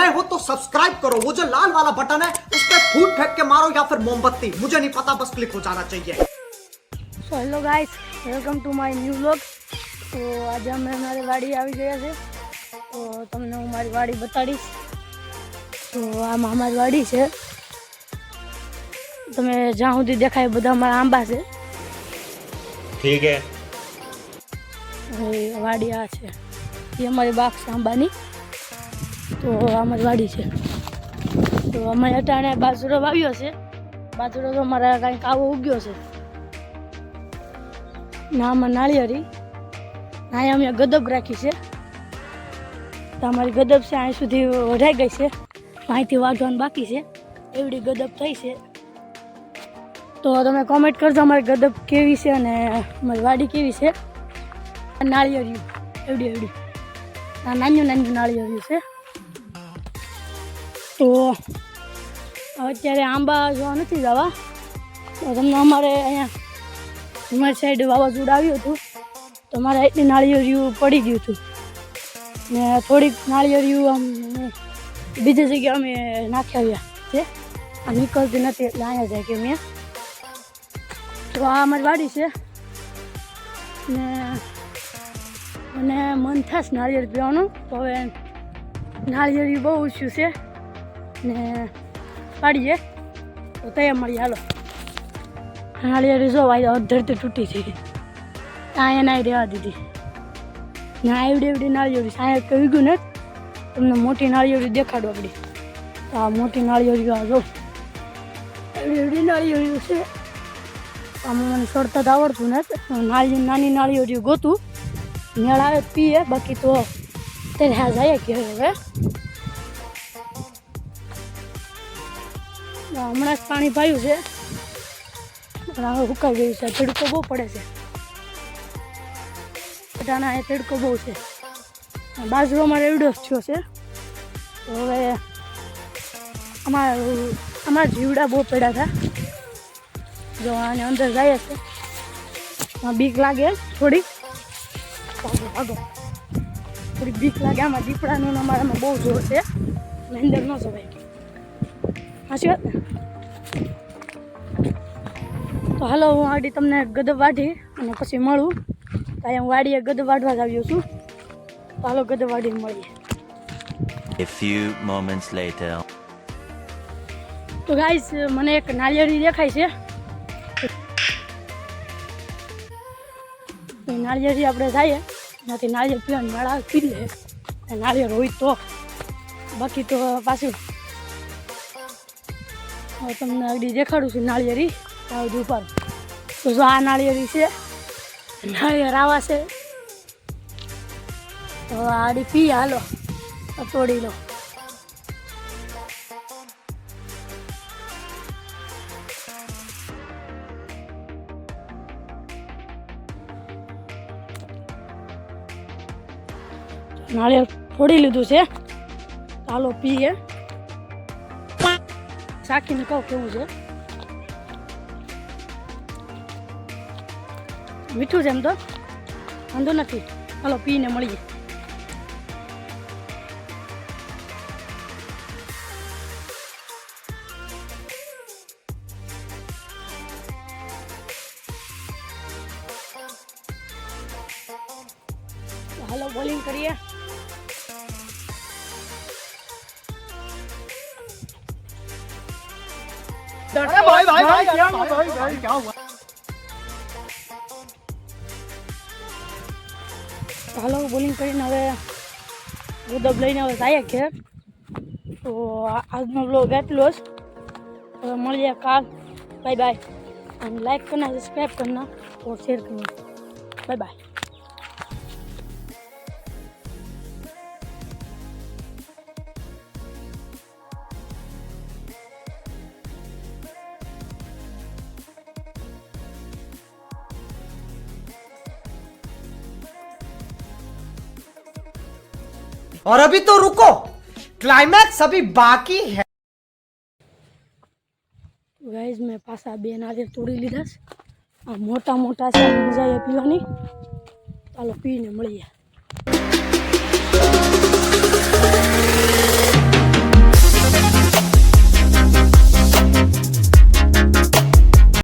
नए हो तो सब्सक्राइब करो, वो जो लाल वाला बटन है उस पर फूट फेंक के मारो या फिर मोमबत्ती, मुझे नहीं पता, बस क्लिक हो जाना चाहिए। So hello guys, welcome to my new vlog. तो आज અમે મારી વાડી આવી ગયા છે, તો તમને હું મારી વાડી બતાડીશ। તો આ મારી વાડી છે, તમે જ્યાં સુધી દેખાય બધા મારા આંબા છે। ठीक है, વાડી આ છે, એ અમારી બાગ છે આંબાની। તો આ મારી વાડી છે। તો અમે અટાણે બાજરો વાવ્યો છે, બાજરો તો અમારા કાંઈક આવો ઉગ્યો છે ના, આમાં નાળિયેરી ના, અમે ગદબ રાખી છે। તો અમારી ગદબ છે અહીં સુધી વઢાઈ ગઈ છે, અહીંથી વાઢવાનું બાકી છે, એવડી ગદબ થઈ છે। તો તમે કોમેન્ટ કરજો અમારી ગદબ કેવી છે અને અમારી વાડી કેવી છે। નાળિયેરિયું એવડી એવડી નાનું નાનું નાળિયેરિયું છે। તો અત્યારે આંબા જોવા નથી જવા, તો તમને અમારે અહીંયા અમારી સાઈડ વાવાઝોડું આવ્યું હતું, તો મારે એટલી નાળિયેરિયું પડી ગયું હતું ને થોડીક નાળિયેરિયું આમ બીજી જગ્યાએ અમે નાખી આવ્યા છે, આ નીકળતી નથી એટલે અહીંયા જાય કે મેં। તો આ અમારી વાડી છે ને મને મન થશે નાળિયેર પીવાનું, તો હવે નાળિયેરી બહુ ઓછું છે ને પાડીએ તો તૈયાર મળીએ। હાલો, નાળિયેરી જો ભાઈ અડધરથી તૂટી છે, અહીંયા ના રહેવા દીધી ના, એવડી એવડી નાળિયેરી સાહેબ કહી ગયું ને તમને મોટી નાળિયેરી દેખાડો આપણી। તો આ મોટી નાળિયેરી આ જો એવડી એવડી નાળિયેરી છે, આમાં મને સડતા જ આવડતું ને, નાની નાળિયેરી ગોતું મેળ આવે પીએ, બાકી તો ત્યારે હા જાય કે હવે હમણાં જ પાણી પાયું છે પણ હવે સુકાઈ ગયું છે, તડકો બહુ પડે છે બધાના, એ તડકો બહુ છે। બાજરો અમારે એવડો જ થયો છે, તો હવે અમારા જીવડા બહુ પડ્યા હતા, જો આને અંદર જાય છે, બીક લાગે થોડીક, ભાગો થોડીક બીક લાગે, આમાં દીપડાનું અમારામાં બહુ જોર છે, અંદર ન જવાય, સાચી વાત ને। તો હાલો, હું આડી તમને ગદબ વાઢી અને પછી મળું, તો અહીંયા હું વાડીએ ગદબ વાઢવા જ આવ્યો છું, તો હાલો ગદબ વાઢીને મળીએ। A few moments later. તો ગાઈસ, મને એક નાળિયેરી દેખાય છે, નાળિયેરી આપણે જઈએ ત્યાંથી નાળિયેર પીવાની મેળા પી લે, નાળિયેર હોય તો, બાકી તો પાછું તમને આગળ દેખાડું છું નાળિયેરી આવડું ઉપર। તો જો આ નાળિયેરી છે, નાળિયેર આવા છે, તો આડી પી, હાલો તોડી લો। નાળિયેર ફોડી લીધું છે, ચાલો પીએ, શાકીને કહું કેવું છે, મીઠું છે એમ તો વાંધો નથી, ચાલો પીને મળીએ। હાલો બોલિંગ કરીએ। હાલો બોલિંગ કરીને હવે ગદબ લઈને હવે જાય ઘેર। તો આજનો બ્લોગ એટલો જ, હવે મળીએ કાલ, બાય બાय, અને लाइक करना, सब्सक्राइब करना और शेयर करना, बाय बाय। और अभी तो रुको, क्लाइमैक्स अभी बाकी है। गाइस, मैं पासा बे नारियल तोड़ी लीधा, मोटा मोटा से मजा पीवानी, ચાલો પીને મળીએ।